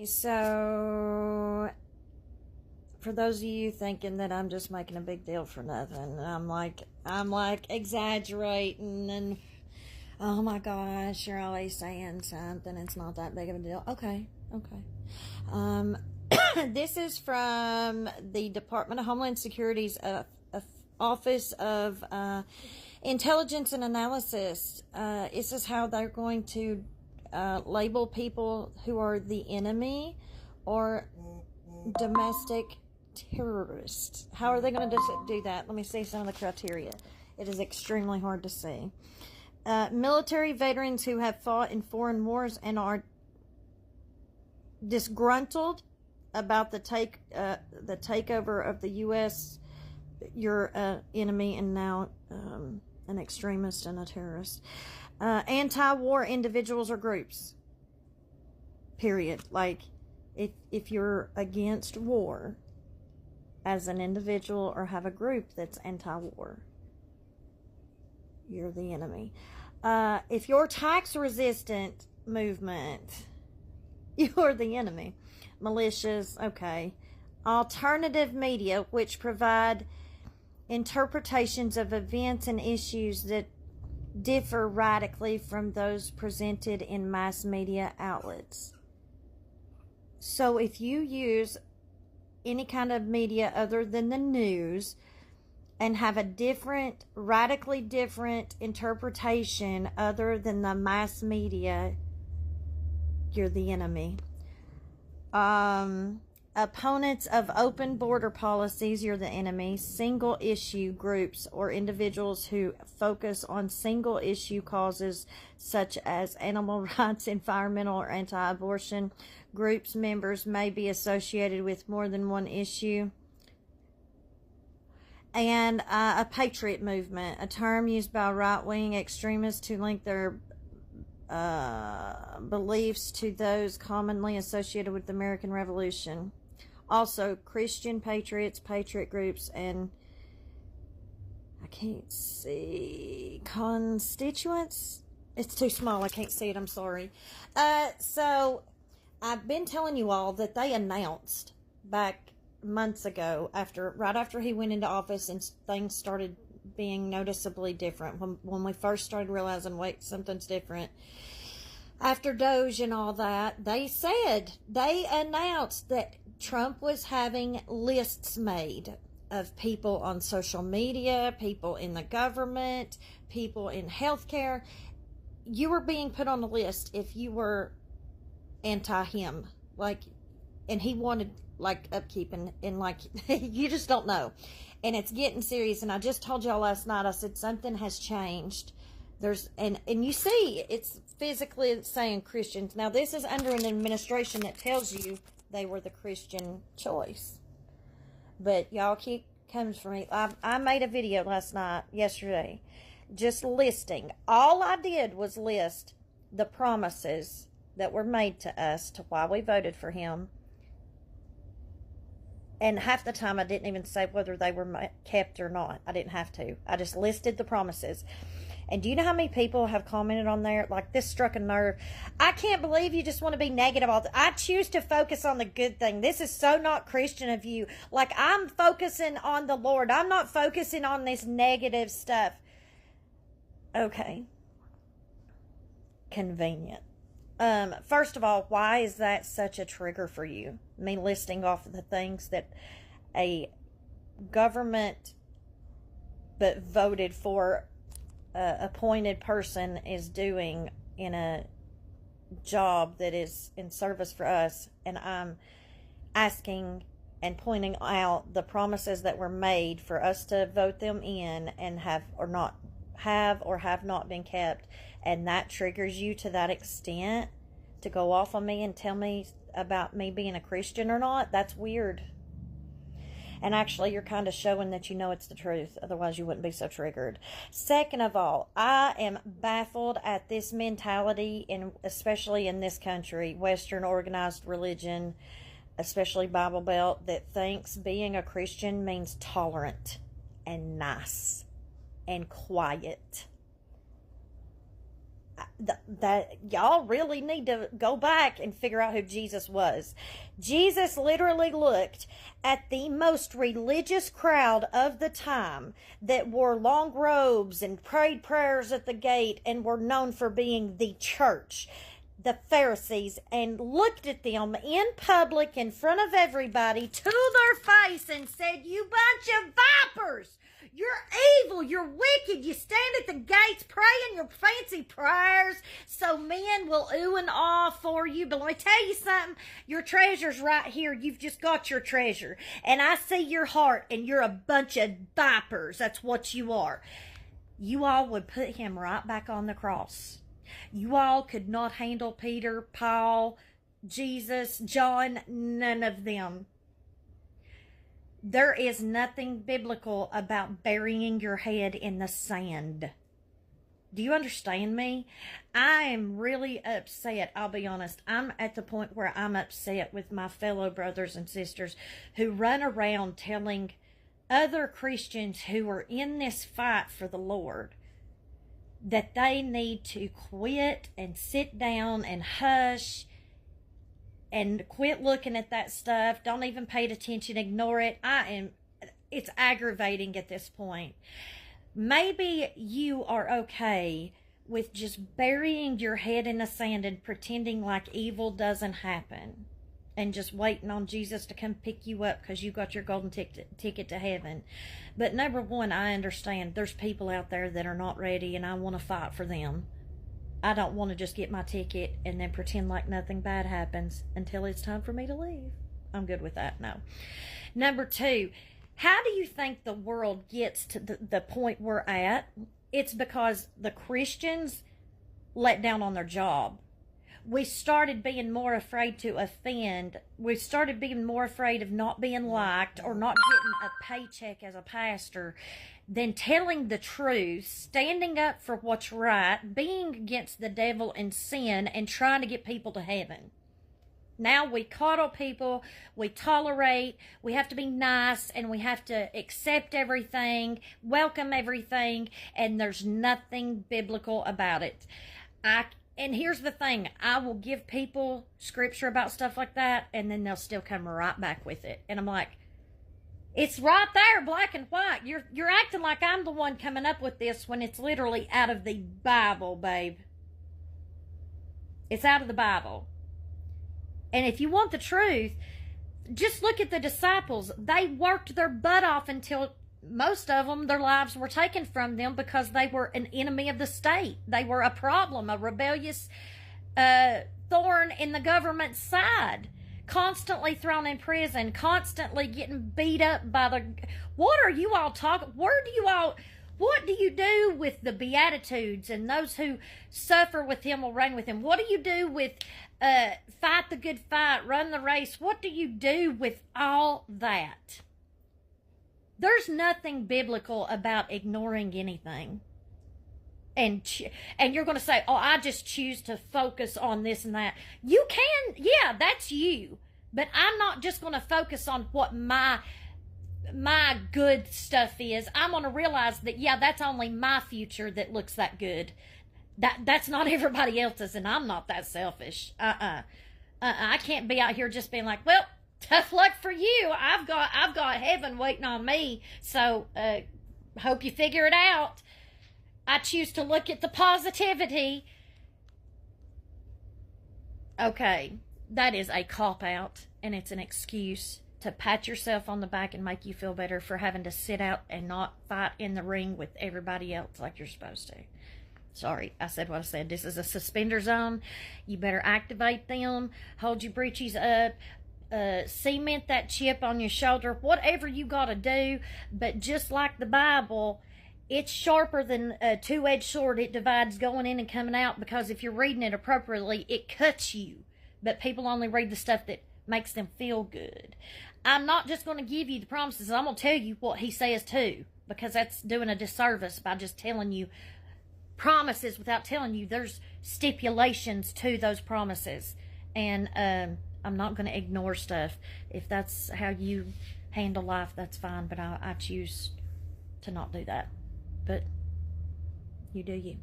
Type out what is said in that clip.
So, for those of you thinking that I'm just making a big deal for nothing, I'm like exaggerating and oh my gosh, you're always saying something. It's not that big of a deal. Okay. This is from the Department of Homeland Security's Office of Intelligence and Analysis. This is how they're going to label people who are the enemy or domestic terrorists. How are they going to do that? Let me see some of the criteria. It is extremely hard to see. Military veterans who have fought in foreign wars and are disgruntled about the takeover of the U.S. You're an enemy and now an extremist and a terrorist. Anti-war individuals or groups. Period. Like, if you're against war as an individual or have a group that's anti-war, you're the enemy. If you're tax-resistant movement, you're the enemy. Militias, okay. Alternative media, which provide interpretations of events and issues that differ radically from those presented in mass media outlets. So if you use any kind of media other than the news and have a radically different interpretation other than the mass media, you're the enemy. Opponents of open border policies, you're the enemy. Single issue groups or individuals who focus on single issue causes such as animal rights, environmental, or anti-abortion groups, members may be associated with more than one issue. And a patriot movement, a term used by right-wing extremists to link their beliefs to those commonly associated with the American Revolution. Also, Christian patriots, patriot groups, and I can't see constituents. It's too small. I can't see it. I'm sorry. So I've been telling you all that they announced back months ago, right after he went into office, and things started being noticeably different. When we first started realizing, wait, something's different. After Doge and all that, they announced that Trump was having lists made of people on social media, people in the government, people in healthcare. You were being put on the list if you were anti-him. And he wanted, upkeep and you just don't know. And it's getting serious. And I just told y'all last night, I said something has changed. And you see, it's physically saying Christians. Now, this is under an administration that tells you they were the Christian choice. But y'all keep coming for me. I made a video yesterday, just listing. All I did was list the promises that were made to us to why we voted for him. And half the time I didn't even say whether they were kept or not. I didn't have to. I just listed the promises. And do you know how many people have commented on there? Like, this struck a nerve. I can't believe you just want to be negative all the time. I choose to focus on the good thing. This is so not Christian of you. Like, I'm focusing on the Lord. I'm not focusing on this negative stuff. Okay. Convenient. First of all, why is that such a trigger for you? Me listing off the things that a government but voted for appointed person is doing in a job that is in service for us, and I'm asking and pointing out the promises that were made for us to vote them in and have not been kept, and that triggers you to that extent to go off on me and tell me about me being a Christian or not. That's weird. And actually, you're kind of showing that you know it's the truth. Otherwise, you wouldn't be so triggered. Second of all, I am baffled at this mentality, especially in this country, Western organized religion, especially Bible Belt, that thinks being a Christian means tolerant and nice and quiet. that y'all really need to go back and figure out who Jesus was. Jesus literally looked at the most religious crowd of the time that wore long robes and prayed prayers at the gate and were known for being the church, the Pharisees, and looked at them in public in front of everybody to their face and said, "You bunch of vipers! You're evil, you're wicked, you stand at the gates praying your fancy prayers so men will ooh and ah for you. But let me tell you something, your treasure's right here. You've just got your treasure. And I see your heart, and you're a bunch of vipers. That's what you are." You all would put him right back on the cross. You all could not handle Peter, Paul, Jesus, John, none of them. There is nothing biblical about burying your head in the sand. Do you understand me? I am really upset. I'll be honest. I'm at the point where I'm upset with my fellow brothers and sisters who run around telling other Christians who are in this fight for the Lord that they need to quit and sit down and hush and quit looking at that stuff. Don't even pay attention. Ignore it. It's aggravating at this point. Maybe you are okay with just burying your head in the sand and pretending like evil doesn't happen and just waiting on Jesus to come pick you up because you got your golden ticket to heaven. But number one, I understand there's people out there that are not ready, and I want to fight for them. I don't want to just get my ticket and then pretend like nothing bad happens until it's time for me to leave. I'm good with that. No. Number two, how do you think the world gets to the point we're at? It's because the Christians let down on their job. We started being more afraid to offend. We started being more afraid of not being liked or not getting a paycheck as a pastor than telling the truth, standing up for what's right, being against the devil and sin, and trying to get people to heaven. Now we coddle people, we tolerate, we have to be nice, and we have to accept everything, welcome everything, and there's nothing biblical about it. And here's the thing, I will give people scripture about stuff like that, and then they'll still come right back with it. And I'm like, it's right there, black and white. You're acting like I'm the one coming up with this when it's literally out of the Bible, babe. It's out of the Bible. And if you want the truth, just look at the disciples. They worked their butt off until most of them, their lives were taken from them because they were an enemy of the state. They were a problem, a rebellious thorn in the government's side. Constantly thrown in prison, constantly getting beat up by the... What are you all talking... What do you do with the Beatitudes and those who suffer with him will reign with him? What do you do with fight the good fight, run the race? What do you do with all that? There's nothing biblical about ignoring anything. And you're going to say, oh, I just choose to focus on this and that. You can, yeah, that's you. But I'm not just going to focus on what my good stuff is. I'm going to realize that, yeah, that's only my future that looks that good. That's not everybody else's, and I'm not that selfish. I can't be out here just being like, well, tough luck for you. I've got heaven waiting on me. So hope you figure it out. I choose to look at the positivity. Okay, that is a cop-out, and it's an excuse to pat yourself on the back and make you feel better for having to sit out and not fight in the ring with everybody else like you're supposed to. Sorry, I said what I said. This is a suspender zone. You better activate them, hold your breeches up, cement that chip on your shoulder, whatever you got to do. But just like the Bible, it's sharper than a two-edged sword. It divides going in and coming out, because if you're reading it appropriately, it cuts you. But people only read the stuff that makes them feel good. I'm not just going to give you the promises. I'm going to tell you what he says too, because that's doing a disservice by just telling you promises without telling you there's stipulations to those promises. And I'm not going to ignore stuff. If that's how you handle life, that's fine, but I choose to not do that. But you do you.